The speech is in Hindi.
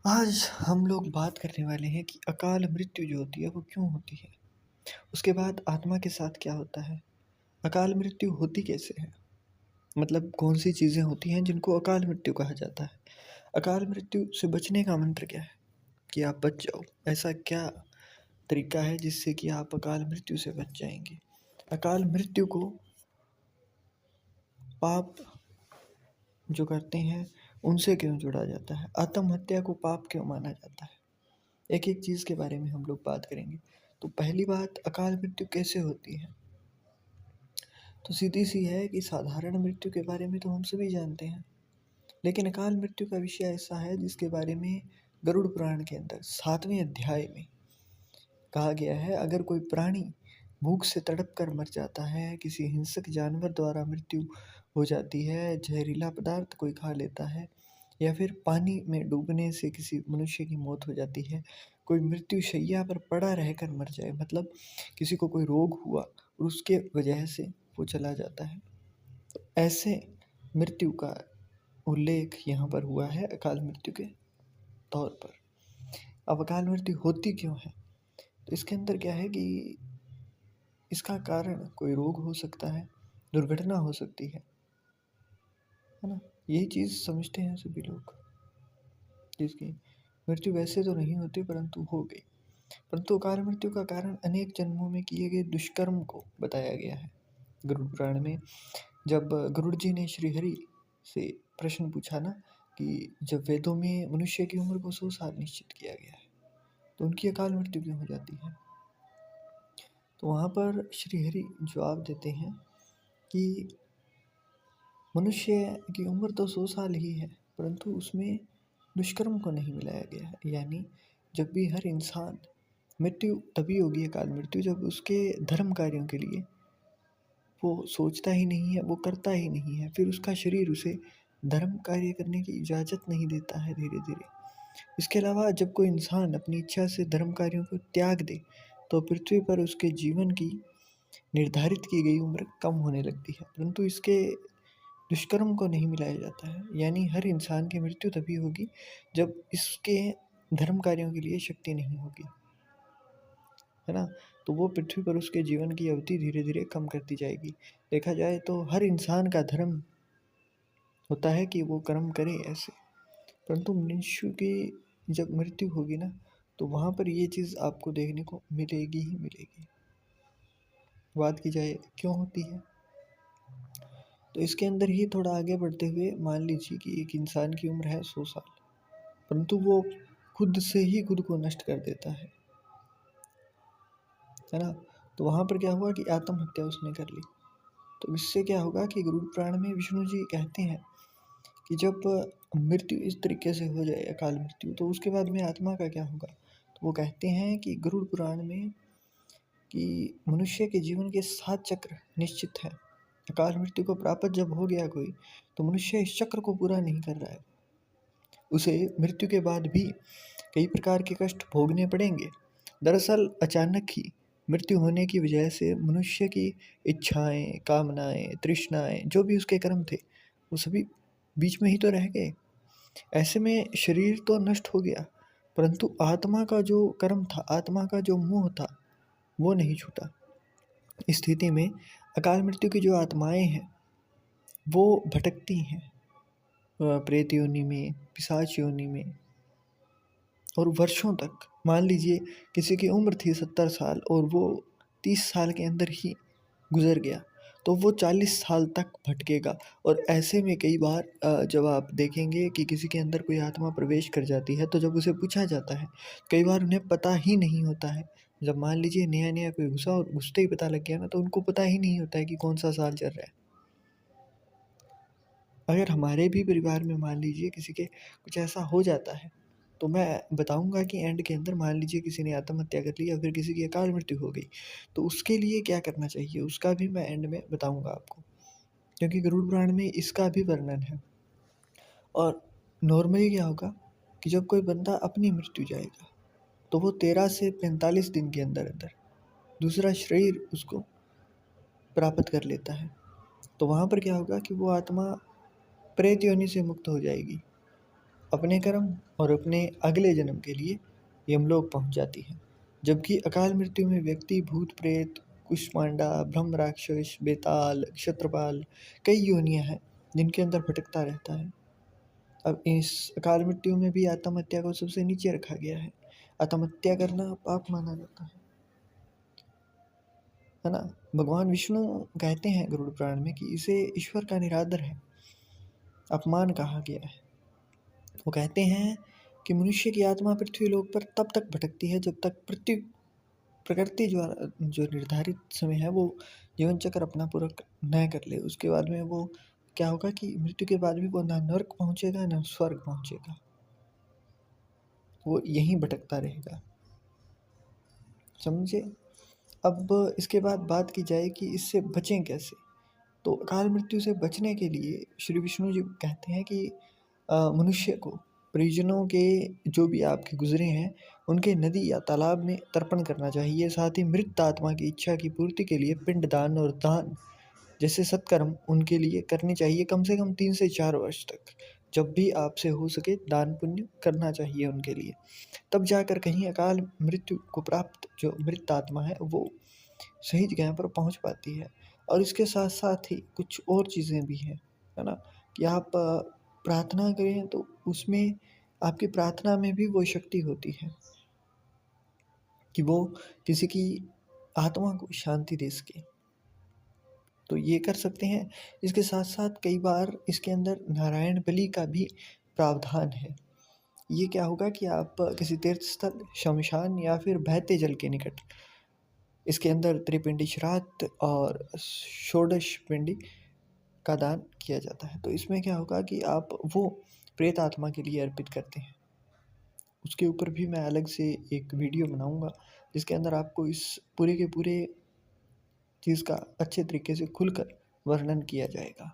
आज हम लोग बात करने वाले हैं कि अकाल मृत्यु जो होती है वो क्यों होती है। उसके बाद आत्मा के साथ क्या होता है। अकाल मृत्यु होती कैसे है, मतलब कौन सी चीज़ें होती हैं जिनको अकाल मृत्यु कहा जाता है। अकाल मृत्यु से बचने का मंत्र क्या है कि आप बच जाओ। ऐसा क्या तरीका है जिससे कि आप अकाल मृत्यु से बच जाएंगे। अकाल मृत्यु को पाप जो करते हैं उनसे क्यों जोड़ा जाता है। आत्महत्या को पाप क्यों माना जाता है। एक एक चीज़ के बारे में हम लोग बात करेंगे। तो पहली बात, अकाल मृत्यु कैसे होती है। तो सीधी सी है कि साधारण मृत्यु के बारे में तो हम सभी जानते हैं, लेकिन अकाल मृत्यु का विषय ऐसा है जिसके बारे में गरुड़ पुराण के अंदर 7वें अध्याय में कहा गया है। अगर कोई प्राणी भूख से तड़प कर मर जाता है, किसी हिंसक जानवर द्वारा मृत्यु हो जाती है, जहरीला पदार्थ कोई खा लेता है, या फिर पानी में डूबने से किसी मनुष्य की मौत हो जाती है, कोई मृत्यु शैया पर पड़ा रहकर मर जाए, मतलब किसी को कोई रोग हुआ और उसके वजह से वो चला जाता है, तो ऐसे मृत्यु का उल्लेख यहाँ पर हुआ है अकाल मृत्यु के तौर पर। अब अकाल मृत्यु होती क्यों है, तो इसके अंदर क्या है कि इसका कारण कोई रोग हो सकता है, दुर्घटना हो सकती है ना। यही चीज़ समझते हैं सभी लोग, जिसकी मृत्यु वैसे तो नहीं होती परंतु हो गई। परंतु अकाल मृत्यु का कारण अनेक जन्मों में किए गए दुष्कर्म को बताया गया है गरुड़ पुराण में। जब गरुड़ जी ने श्रीहरि से प्रश्न पूछा ना कि जब वेदों में मनुष्य की उम्र को 100 साल निश्चित किया गया है तो उनकी अकाल मृत्यु क्यों हो जाती है। तो वहाँ पर श्रीहरि जवाब देते हैं कि मनुष्य की उम्र तो 100 साल ही है, परंतु उसमें दुष्कर्म को नहीं मिलाया गया है। यानी जब भी हर इंसान, मृत्यु तभी होगी अकाल मृत्यु जब उसके धर्म कार्यों के लिए वो सोचता ही नहीं है, वो करता ही नहीं है, फिर उसका शरीर उसे धर्म कार्य करने की इजाज़त नहीं देता है धीरे धीरे। इसके अलावा जब कोई इंसान अपनी इच्छा से धर्म कार्यों को त्याग दे तो पृथ्वी पर उसके जीवन की निर्धारित की गई उम्र कम होने लगती है, परंतु इसके दुष्कर्म को नहीं मिलाया जाता है। यानी हर इंसान की मृत्यु तभी होगी जब इसके धर्म कार्यों के लिए शक्ति नहीं होगी, है ना। तो वो पृथ्वी पर उसके जीवन की अवधि धीरे धीरे कम करती जाएगी। देखा जाए तो हर इंसान का धर्म होता है कि वो कर्म करे ऐसे, परंतु मनुष्य की जब मृत्यु होगी ना तो वहाँ पर ये चीज़ आपको देखने को मिलेगी ही मिलेगी। बात की जाए क्यों होती है, तो इसके अंदर ही थोड़ा आगे बढ़ते हुए मान लीजिए कि एक इंसान की उम्र है 100 साल, परंतु वो खुद से ही खुद को नष्ट कर देता है ना। तो वहाँ पर क्या हुआ कि आत्महत्या उसने कर ली। तो इससे क्या होगा कि गरुड़ पुराण में विष्णु जी कहते हैं कि जब मृत्यु इस तरीके से हो जाए अकाल मृत्यु, तो उसके बाद में आत्मा का क्या होगा। तो वो कहते हैं कि गरुड़ पुराण में कि मनुष्य के जीवन के 7 चक्र निश्चित हैं। अकाल मृत्यु को प्राप्त जब हो गया कोई, तो मनुष्य इस चक्र को पूरा नहीं कर रहा है, उसे मृत्यु के बाद भी कई प्रकार के कष्ट भोगने पड़ेंगे। दरअसल अचानक ही मृत्यु होने की वजह से मनुष्य की इच्छाएं, कामनाएं, तृष्णाएं, जो भी उसके कर्म थे वो सभी बीच में ही तो रह गए। ऐसे में शरीर तो नष्ट हो गया, परंतु आत्मा का जो कर्म था, आत्मा का जो मोह था, वो नहीं छूटा। इस स्थिति में अकाल मृत्यु की जो आत्माएं हैं वो भटकती हैं प्रेत योनि में, पिशाच योनि में, और वर्षों तक। मान लीजिए किसी की उम्र थी 70 साल और वो 30 साल के अंदर ही गुजर गया, तो वो 40 साल तक भटकेगा। और ऐसे में कई बार जब आप देखेंगे कि किसी के अंदर कोई आत्मा प्रवेश कर जाती है, तो जब उसे पूछा जाता है, कई बार उन्हें पता ही नहीं होता है। जब मान लीजिए नया नया कोई घुसा और घुसते ही पता लग गया ना, तो उनको पता ही नहीं होता है कि कौन सा साल चल रहा है। अगर हमारे भी परिवार में मान लीजिए किसी के कुछ ऐसा हो जाता है, तो मैं बताऊंगा कि एंड के अंदर मान लीजिए किसी ने आत्महत्या कर ली या फिर किसी की अकाल मृत्यु हो गई, तो उसके लिए क्या करना चाहिए उसका भी मैं एंड में बताऊंगा आपको, क्योंकि गरुड़ पुराण में इसका भी वर्णन है। और नॉर्मली क्या होगा कि जब कोई बंदा अपनी मृत्यु जाएगा तो वो 13 से 45 दिन के अंदर अंदर दूसरा शरीर उसको प्राप्त कर लेता है। तो वहाँ पर क्या होगा कि वो आत्मा प्रेत योनि से मुक्त हो जाएगी। अपने कर्म और अपने अगले जन्म के लिए यमलोक पहुंच जाती है। जबकि अकाल मृत्यु में व्यक्ति भूत प्रेत, कुष्मांडा, ब्रह्म राक्षस, बेताल, क्षत्रपाल, कई योनियां हैं जिनके अंदर भटकता रहता है। अब इस अकाल मृत्यु में भी आत्महत्या को सबसे नीचे रखा गया है। आत्महत्या करना पाप माना जाता है ना। भगवान विष्णु कहते हैं गरुड़ पुराण में कि इसे ईश्वर का निरादर है, अपमान कहा गया है। वो कहते हैं कि मनुष्य की आत्मा पृथ्वी लोक पर तब तक भटकती है जब तक प्रकृति जो निर्धारित समय है वो जीवन चक्र अपना पूरा न कर ले। उसके बाद में वो क्या होगा कि मृत्यु के बाद भी वो ना नर्क पहुंचेगा ना स्वर्ग पहुंचेगा, वो यहीं भटकता रहेगा। समझे। अब इसके बाद बात की जाए कि इससे बचें कैसे। तो अकाल मृत्यु से बचने के लिए श्री विष्णु जी कहते हैं कि मनुष्य को परिजनों के जो भी आपके गुजरे हैं उनके नदी या तालाब में तर्पण करना चाहिए। साथ ही मृत आत्मा की इच्छा की पूर्ति के लिए पिंड दान और दान जैसे सत्कर्म उनके लिए करने चाहिए कम से कम 3 से 4 वर्ष तक। जब भी आपसे हो सके दान पुण्य करना चाहिए उनके लिए। तब जाकर कहीं अकाल मृत्यु को प्राप्त जो मृत आत्मा है वो सही जगह पर पहुंच पाती है। और इसके साथ साथ ही कुछ और चीज़ें भी हैं, है ना, कि आप प्रार्थना करें तो उसमें आपकी प्रार्थना में भी वो शक्ति होती है कि वो किसी की आत्मा को शांति दे सके। तो ये कर सकते हैं। इसके साथ साथ कई बार इसके अंदर नारायण बलि का भी प्रावधान है। ये क्या होगा कि आप किसी तीर्थ स्थल, शमशान या फिर बहते जल के निकट इसके अंदर त्रिपिंडी श्राद्ध और षोडश पिंडी का दान किया जाता है। तो इसमें क्या होगा कि आप वो प्रेत आत्मा के लिए अर्पित करते हैं। उसके ऊपर भी मैं अलग से एक वीडियो बनाऊंगा जिसके अंदर आपको इस पूरे के पूरे चीज़ का अच्छे तरीके से खुलकर वर्णन किया जाएगा।